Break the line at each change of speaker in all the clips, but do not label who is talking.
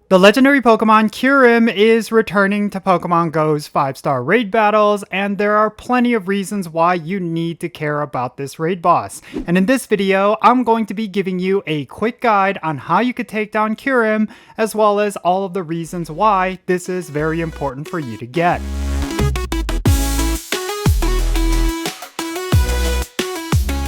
The legendary Pokemon Kyurem is returning to Pokemon GO's 5-star raid battles, and there are plenty of reasons why you need to care about this raid boss. And in this video, I'm going to be giving you a quick guide on how you could take down Kyurem, as well as all of the reasons why this is very important for you to get.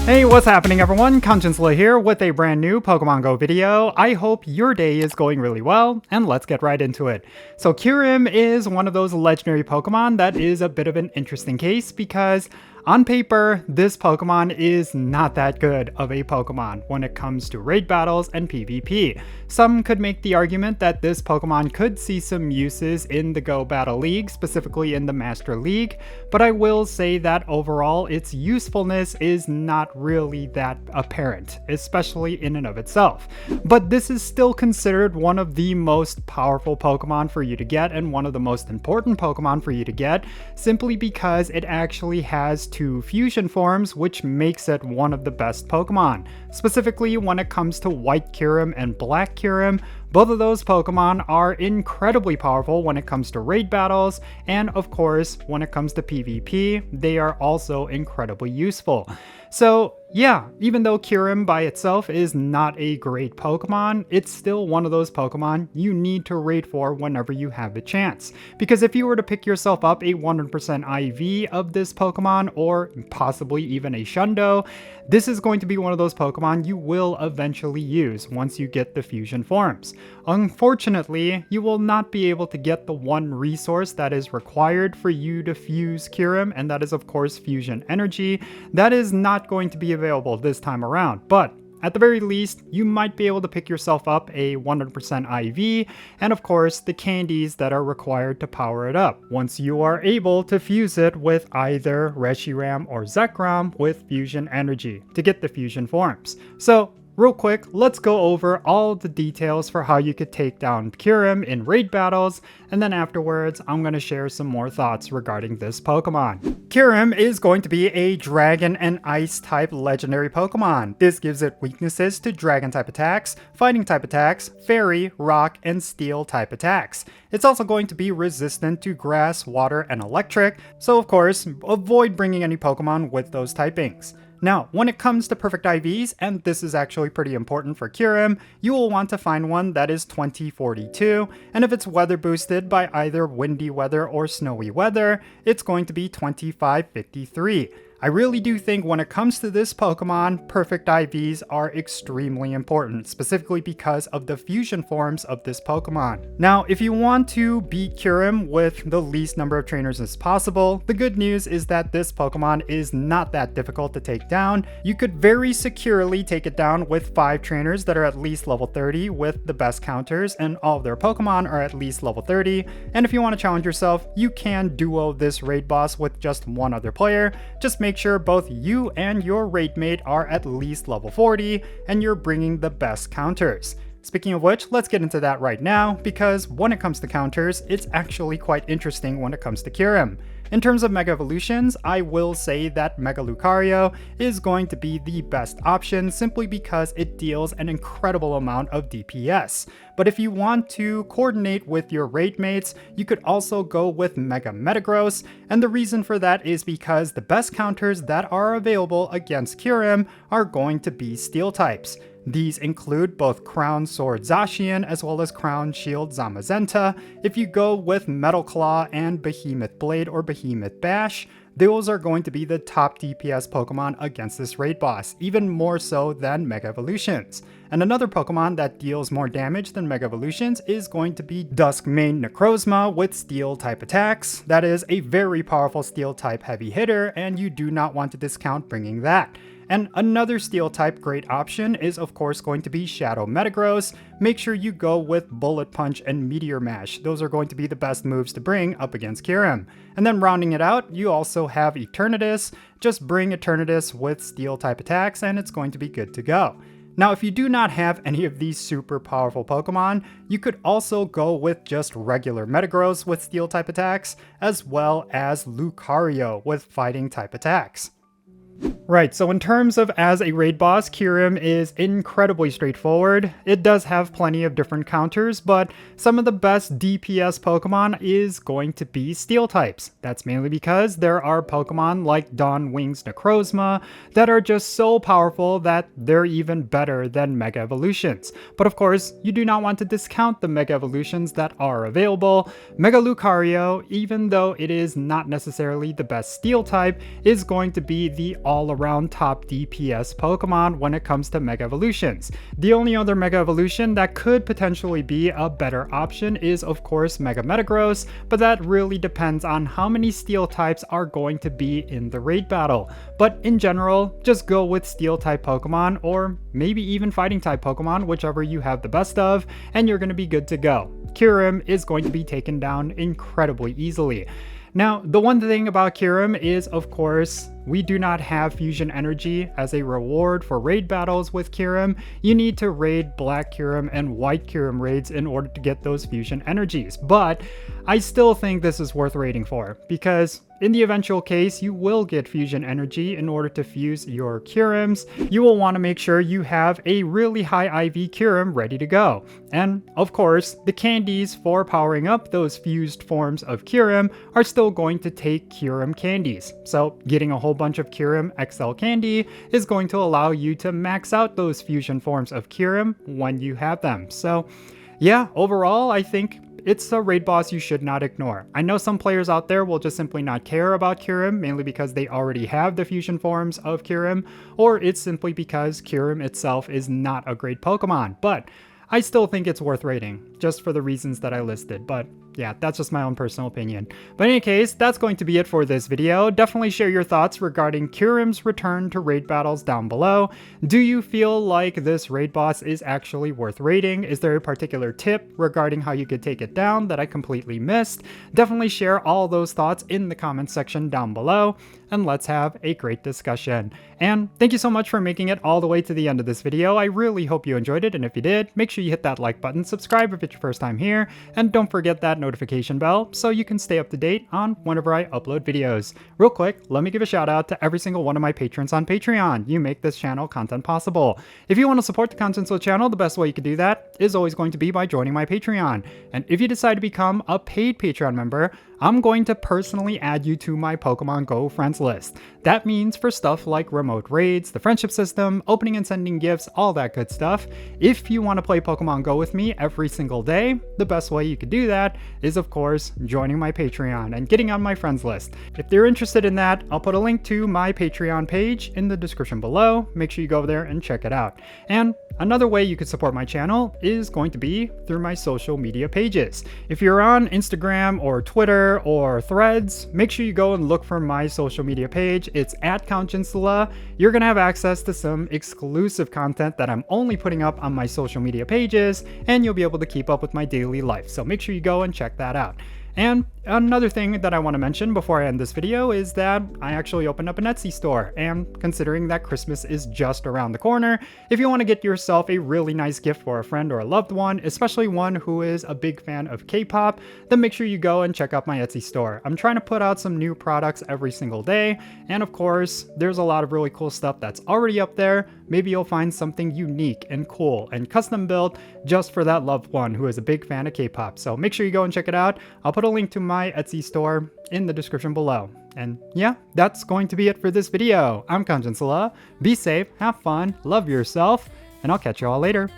Hey, what's happening everyone? Jinsula here with a brand new Pokemon GO video. I hope your day is going really well, and let's get right into it. So Kyurem is one of those legendary Pokemon that is a bit of an interesting case because on paper, this Pokemon is not that good of a Pokemon when it comes to raid battles and PvP. Some could make the argument that this Pokemon could see some uses in the GO Battle League, specifically in the Master League, but I will say that overall its usefulness is not really that apparent, especially in and of itself. But this is still considered one of the most powerful Pokemon for you to get and one of the most important Pokemon for you to get, simply because it actually has two fusion forms, which makes it one of the best Pokemon. Specifically when it comes to White Kyurem and Black Kyurem, both of those Pokemon are incredibly powerful when it comes to raid battles, and of course, when it comes to PvP, they are also incredibly useful. So yeah, even though Kyurem by itself is not a great Pokemon, it's still one of those Pokemon you need to raid for whenever you have the chance. Because if you were to pick yourself up a 100% IV of this Pokemon, or possibly even a Shundo, this is going to be one of those Pokemon you will eventually use once you get the fusion forms. Unfortunately, you will not be able to get the one resource that is required for you to fuse Kyurem, and that is of course fusion energy. That is not going to be available this time around, but at the very least, you might be able to pick yourself up a 100% IV, and of course the candies that are required to power it up, once you are able to fuse it with either Reshiram or Zekrom with fusion energy to get the fusion forms. So real quick, let's go over all the details for how you could take down Kyurem in raid battles, and then afterwards, I'm going to share some more thoughts regarding this Pokemon. Kyurem is going to be a Dragon and Ice type legendary Pokemon. This gives it weaknesses to Dragon type attacks, Fighting type attacks, Fairy, Rock, and Steel type attacks. It's also going to be resistant to Grass, Water, and Electric, so of course, avoid bringing any Pokemon with those typings. Now, when it comes to perfect IVs, and this is actually pretty important for Kyurem, you will want to find one that is 2042, and if it's weather boosted by either windy weather or snowy weather, it's going to be 2553. I really do think when it comes to this Pokemon, perfect IVs are extremely important, specifically because of the fusion forms of this Pokemon. Now, if you want to beat Kyurem with the least number of trainers as possible, the good news is that this Pokemon is not that difficult to take down. You could very securely take it down with 5 trainers that are at least level 30 with the best counters, and all of their Pokemon are at least level 30. And if you want to challenge yourself, you can duo this raid boss with just one other player. Just make sure both you and your raid mate are at least level 40 and you're bringing the best counters. Speaking of which, let's get into that right now, because when it comes to counters, it's actually quite interesting when it comes to Kyurem. In terms of Mega Evolutions, I will say that Mega Lucario is going to be the best option simply because it deals an incredible amount of DPS. But if you want to coordinate with your raid mates, you could also go with Mega Metagross, and the reason for that is because the best counters that are available against Kyurem are going to be Steel types. These include both Crown Sword Zacian as well as Crown Shield Zamazenta. If you go with Metal Claw and Behemoth Blade or Behemoth Bash, those are going to be the top DPS Pokemon against this raid boss, even more so than Mega Evolutions. And another Pokemon that deals more damage than Mega Evolutions is going to be Duskmane Necrozma with Steel type attacks. That is a very powerful Steel type heavy hitter, and you do not want to discount bringing that. And another Steel type great option is of course going to be Shadow Metagross. Make sure you go with Bullet Punch and Meteor Mash. Those are going to be the best moves to bring up against Kyurem. And then rounding it out, you also have Eternatus. Just bring Eternatus with Steel type attacks and it's going to be good to go. Now, if you do not have any of these super powerful Pokemon, you could also go with just regular Metagross with Steel type attacks, as well as Lucario with Fighting type attacks. Right, so in terms of as a raid boss, Kyurem is incredibly straightforward. It does have plenty of different counters, but some of the best DPS Pokemon is going to be Steel types. That's mainly because there are Pokemon like Dawn Wings Necrozma that are just so powerful that they're even better than Mega Evolutions. But of course, you do not want to discount the Mega Evolutions that are available. Mega Lucario, even though it is not necessarily the best Steel type, is going to be the all-around top DPS Pokemon when it comes to Mega Evolutions. The only other Mega Evolution that could potentially be a better option is of course Mega Metagross, but that really depends on how many Steel types are going to be in the raid battle. But in general, just go with Steel type Pokemon or maybe even Fighting type Pokemon, whichever you have the best of, and you're going to be good to go. Kyurem is going to be taken down incredibly easily. Now, the one thing about Kyurem is, of course, we do not have fusion energy as a reward for raid battles with Kyurem. You need to raid black Kyurem and white Kyurem raids in order to get those fusion energies. But I still think this is worth raiding for, because in the eventual case, you will get fusion energy in order to fuse your Kyurems. You will want to make sure you have a really high IV Kyurem ready to go. And of course, the candies for powering up those fused forms of Kyurem are still going to take Kyurem candies. So getting a whole bunch of Kyurem XL candy is going to allow you to max out those fusion forms of Kyurem when you have them. So yeah, overall, I think it's a raid boss you should not ignore. I know some players out there will just simply not care about Kyurem, mainly because they already have the fusion forms of Kyurem, or it's simply because Kyurem itself is not a great Pokemon, but I still think it's worth raiding, just for the reasons that I listed, but yeah, that's just my own personal opinion. But in any case, that's going to be it for this video. Definitely share your thoughts regarding Kyurem's return to raid battles down below. Do you feel like this raid boss is actually worth raiding? Is there a particular tip regarding how you could take it down that I completely missed? Definitely share all those thoughts in the comment section down below, and let's have a great discussion. And thank you so much for making it all the way to the end of this video. I really hope you enjoyed it, and if you did, make sure you hit that like button, subscribe if it's your first time here, and don't forget that notification bell so you can stay up to date on whenever I upload videos. Real quick, let me give a shout out to every single one of my patrons on Patreon. You make this channel content possible. If you want to support the Contents of the channel, the best way you can do that is always going to be by joining my Patreon. And if you decide to become a paid Patreon member, I'm going to personally add you to my Pokemon GO friends list. That means for stuff like remote raids, the friendship system, opening and sending gifts, all that good stuff. If you want to play Pokemon GO with me every single day, the best way you could do that is, of course, joining my Patreon and getting on my friends list. If you're interested in that, I'll put a link to my Patreon page in the description below. Make sure you go over there and check it out. And another way you could support my channel is going to be through my social media pages. If you're on Instagram or Twitter or Threads, make sure you go and look for my social media page. It's at Jinsula. You're going to have access to some exclusive content that I'm only putting up on my social media pages, and you'll be able to keep up with my daily life. So make sure you go and check that out. And another thing that I want to mention before I end this video is that I actually opened up an Etsy store, and considering that Christmas is just around the corner, if you want to get yourself a really nice gift for a friend or a loved one, especially one who is a big fan of K-pop, then make sure you go and check out my Etsy store. I'm trying to put out some new products every single day, and of course, there's a lot of really cool stuff that's already up there. Maybe you'll find something unique and cool and custom built just for that loved one who is a big fan of K-pop. So make sure you go and check it out. I'll put a link to my Etsy store in the description below. And yeah, that's going to be it for this video. I'm Jinsula. Be safe, have fun, love yourself, and I'll catch you all later.